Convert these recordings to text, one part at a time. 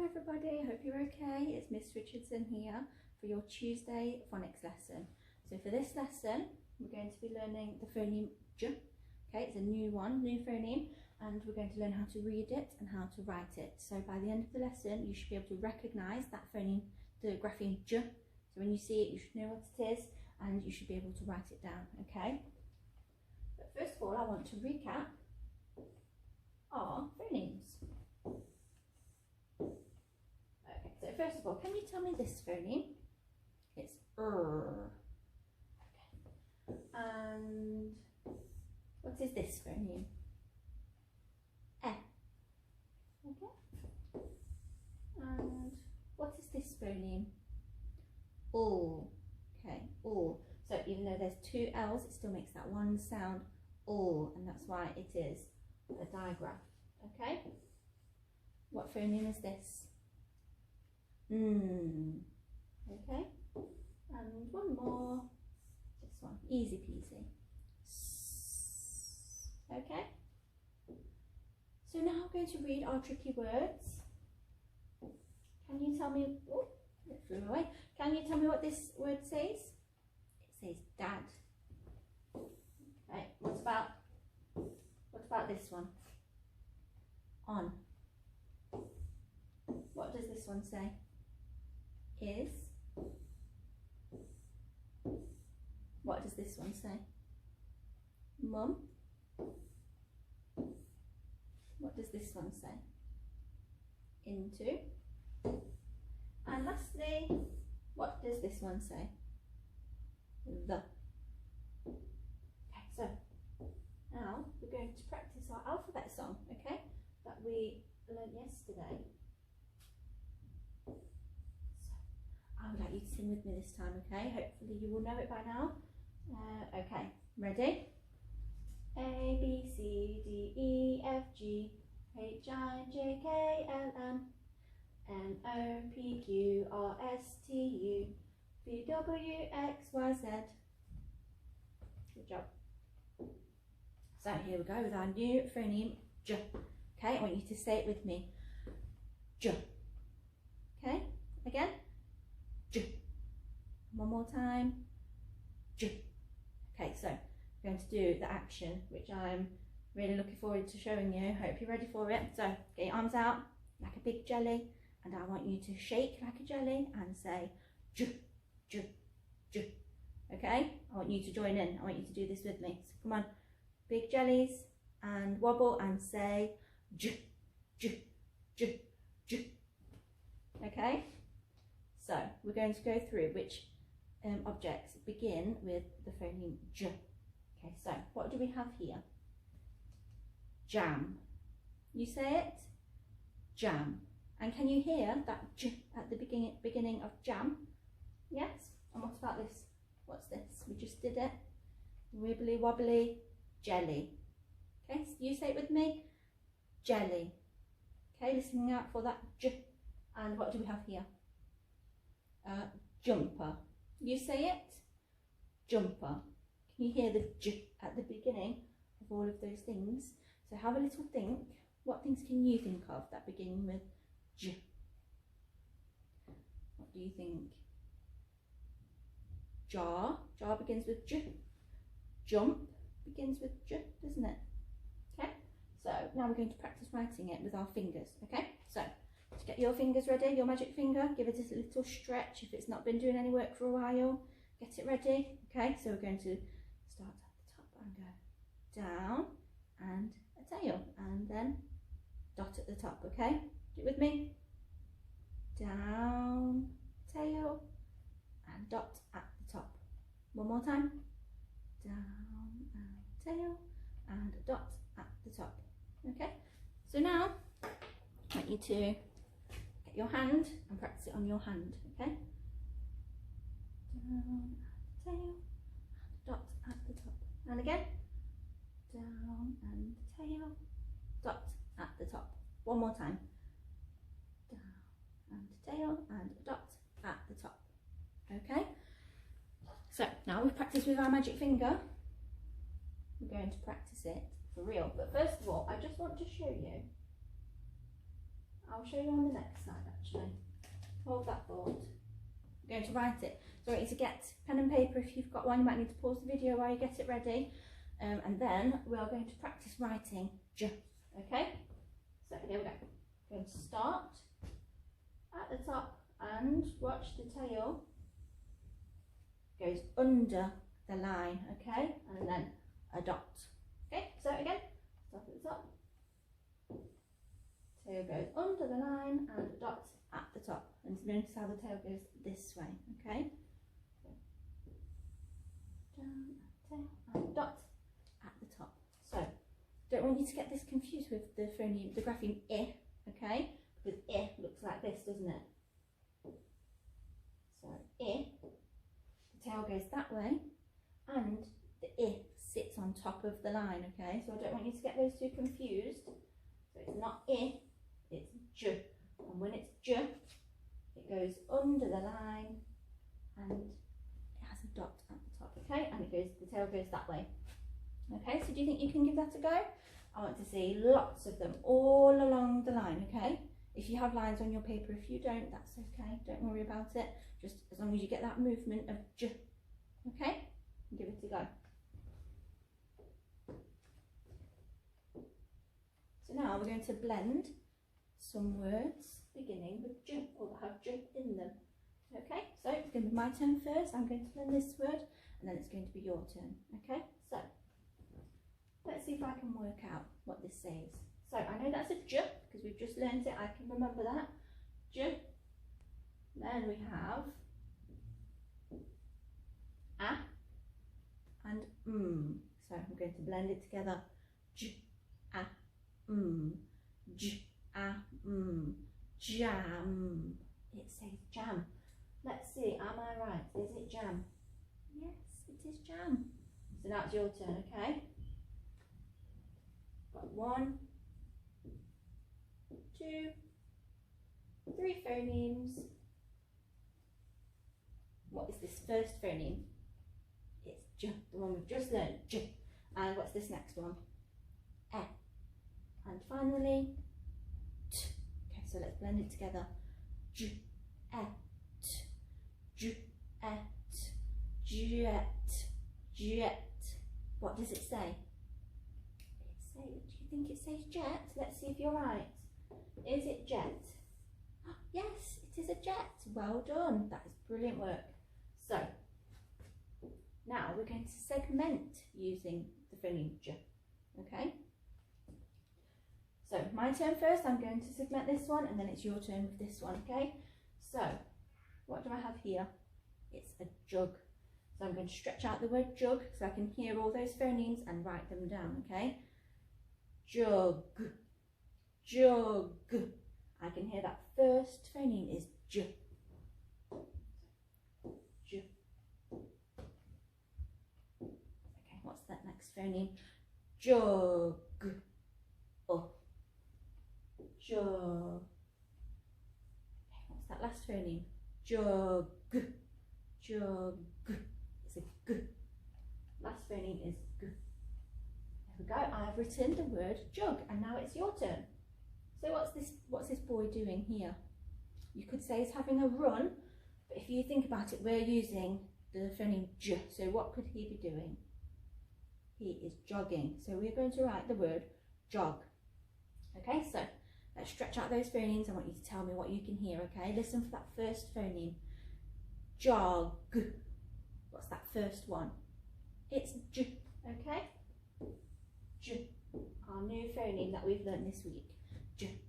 everybody, I hope you're okay. It's Miss Richardson here for your Tuesday phonics lesson. So for this lesson, we're going to be learning the phoneme J. Okay, it's a new one, new phoneme, and we're going to learn how to read it and how to write it. So by the end of the lesson, you should be able to recognise that phoneme, the grapheme J. So when you see it, you should know what it is, and you should be able to write it down, okay? But first of all, I want to recap our phonemes. Okay, so first of all, can you tell me this phoneme? It's R. Okay. And what is this phoneme? E. Okay. And what is this phoneme? O. Okay, O. So even though there's two L's, it still makes that one sound, O, and that's why it is a digraph. Okay. What phoneme is this? Okay, and one more, this one, easy peasy. Okay, so now I'm going to read our tricky words. Can you tell me, oh, it flew away. Can you tell me what this word says? It says dad. Okay, what about this one? On. What does this one say? Is. What does this one say? Mum. What does this one say? Into. And lastly, what does this one say? The. Okay, so now we're going to practice our alphabet song, okay, that we learned yesterday. I would like you to sing with me this time, okay? Hopefully you will know it by now. Okay, ready? A, B, C, D, E, F, G, H, I, J, K, L, M, N, O, P, Q, R, S, T, U, V, W, X, Y, Z. Good job. So here we go with our new phoneme J. Okay, I want you to say it with me. J. Okay, again. J. One more time. J. Okay, so we're going to do the action, which I'm really looking forward to showing you. Hope you're ready for it. So get your arms out like a big jelly, and I want you to shake like a jelly and say J, J, J. Okay, I want you to join in. I want you to do this with me. So come on, big jellies, and wobble and say J, J, J, J. Okay. So we're going to go through which objects begin with the phoneme J. Okay, so what do we have here? Jam. You say it? Jam. And can you hear that J at the beginning of jam? Yes? And what about this? What's this? We just did it. Wibbly wobbly jelly. Okay, so you say it with me? Jelly. Okay, listening out for that J. And what do we have here? Jumper. You say it? Jumper. Can you hear the J at the beginning of all of those things? So have a little think. What things can you think of that begin with J? What do you think? Jar. Jar begins with J. Jump begins with J, doesn't it? Okay. So now we're going to practice writing it with our fingers. Okay. So to get your fingers ready, your magic finger, give it a little stretch if it's not been doing any work for a while. Get it ready. Okay, so we're going to start at the top and go down and a tail, and then dot at the top. Okay, do it with me. Down, tail, and dot at the top. One more time. Down and tail, and dot at the top. Okay, so now I want you to your hand and practice it on your hand, okay? Down at the tail, and dot at the top. And again, down and tail, dot at the top. One more time. Down and tail, and dot at the top. Okay? So now we've practiced with our magic finger. We're going to practice it for real. But first of all, I just want to show you I'll show you on the next side actually. Hold that thought. I'm going to write it. So I want you to get pen and paper if you've got one. You might need to pause the video while you get it ready. And then we are going to practice writing j. Okay? So here we go. We're going to start at the top and watch the tail goes under the line, okay? And then a dot. Okay, so again, start at the top. Tail goes under the line and a dot at the top. And notice how the tail goes this way, okay? Down, tail, and dot at the top. So, don't want you to get this confused with the phoneme, the grapheme I, okay? Because I looks like this, doesn't it? So, I, the tail goes that way, and the I sits on top of the line, okay? So I don't want you to get those two confused. So it's not I, it's j. And when it's j, it goes under the line and it has a dot at the top, okay? And it goes, the tail goes that way. Okay, so do you think you can give that a go? I want to see lots of them all along the line, okay? If you have lines on your paper, if you don't, that's okay. Don't worry about it. Just as long as you get that movement of j, okay? Give it a go. So now we're going to blend some words beginning with j, or that have j in them. Okay, so it's going to be my turn first. I'm going to blend this word, and then it's going to be your turn. Okay, so let's see if I can work out what this says. So I know that's a j because we've just learned it. I can remember that. J. Then we have a and So I'm going to blend it together. J, a, j, a, jam. It says jam. Let's see, am I right? Is it jam? Yes, it is jam. So now it's your turn, okay? Got 1, 2, 3 phonemes. What is this first phoneme? It's j, the one we've just learned, j. And what's this next one? E. And finally, t. Okay, so let's blend it together. J, e, t, j, e, t, jet, jet. What does it say? Do you think it says jet? Let's see if you're right. Is it jet? Yes, it is a jet. Well done. That is brilliant work. So, now we're going to segment using the phoneme j. Okay? So, my turn first. I'm going to segment this one, and then it's your turn with this one. Okay? So, what do I have here? It's a jug. So, I'm going to stretch out the word jug so I can hear all those phonemes and write them down. Okay? Jug, jug. I can hear that first phoneme is j. J. Okay, what's that next phoneme? Jug. Oh. Jug. Okay, what's that last phoneme? Jug. Jug. It's a g. Last phoneme is g. There we go. I've written the word jug, and now it's your turn. So what's this boy doing here? You could say he's having a run, but if you think about it, we're using the phoneme j. So what could he be doing? He is jogging. So we're going to write the word jog. Okay, so let's stretch out those phonemes. I want you to tell me what you can hear, okay? Listen for that first phoneme. Jog. What's that first one? It's j, okay? J, our new phoneme that we've learned this week. J.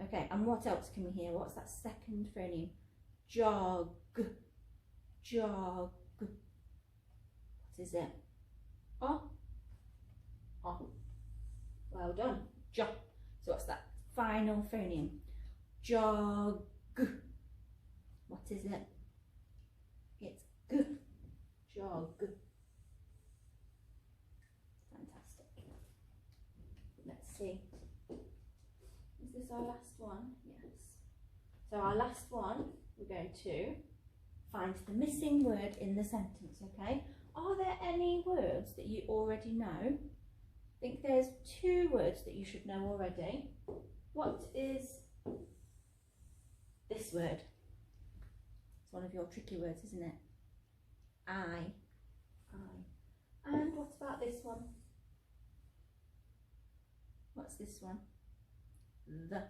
Okay, and what else can we hear? What's that second phoneme? Jog. Jog. What is it? Oh. Oh. Well done. Jog. So what's that final phoneme? Jog. What is it? It's g. Jog. Fantastic. Let's see. Is this our last one? Yes. So our last one, we're going to find the missing word in the sentence, okay? Are there any words that you already know? I think there's 2 words that you should know already. What is this word? It's one of your tricky words, isn't it? I. And what about this one? What's this one? The.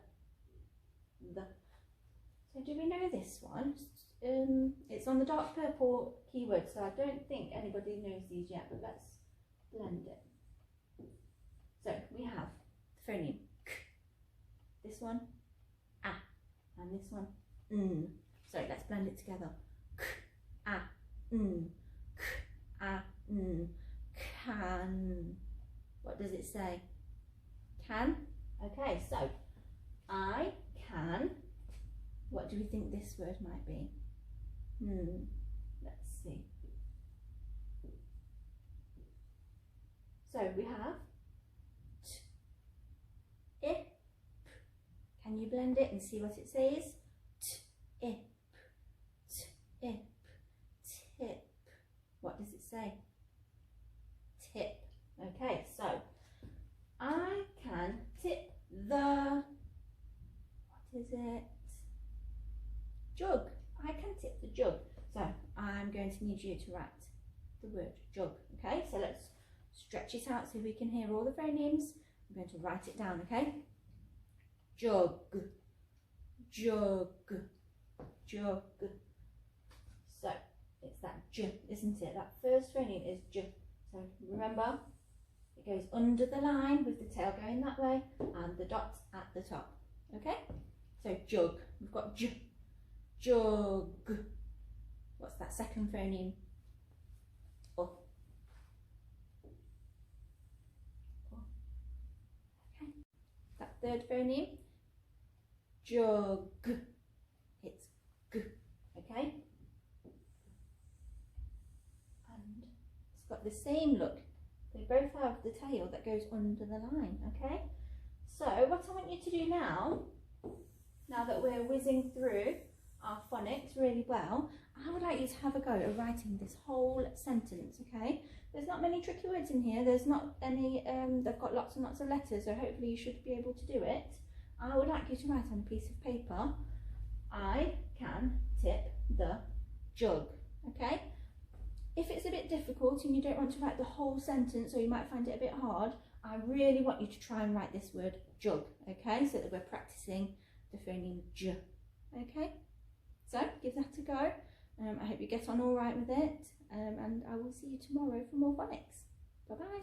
So do we know this one? It's on the dark purple keyword, so I don't think anybody knows these yet, but let's blend it. So we have the phoneme k, this one a, and this one n. So let's blend it together. K, a, n, k, a, n, can. What does it say? Can. Okay, so I can. What do we think this word might be? Let's see. So we have t, I, p. Can you blend it and see what it says? T, I, p, tip. What does it say? Tip. Okay, so I can tip the, what is it? Jug. I can tip the jug. So I'm going to need you to write the word jug. Okay, so let's stretch it out so we can hear all the phonemes. I'm going to write it down, okay? Jug, jug, jug. So it's that j, isn't it? That first phoneme is j. So remember, it goes under the line with the tail going that way and the dots at the top. Okay? So jug. We've got j. Jug. What's that second phoneme? Oh. Okay. That third phoneme? Jug. It's g. Okay? And it's got the same look. They both have the tail that goes under the line. Okay? So what I want you to do now that we're whizzing through our phonics really well, I would like you to have a go at writing this whole sentence, okay? There's not many tricky words in here, there's not any, they've got lots and lots of letters, so hopefully you should be able to do it. I would like you to write on a piece of paper, I can tip the jug, okay? If it's a bit difficult and you don't want to write the whole sentence or you might find it a bit hard, I really want you to try and write this word jug, okay? So that we're practicing the phoneme j, okay? So give that a go. I hope you get on all right with it, and I will see you tomorrow for more phonics. Bye bye.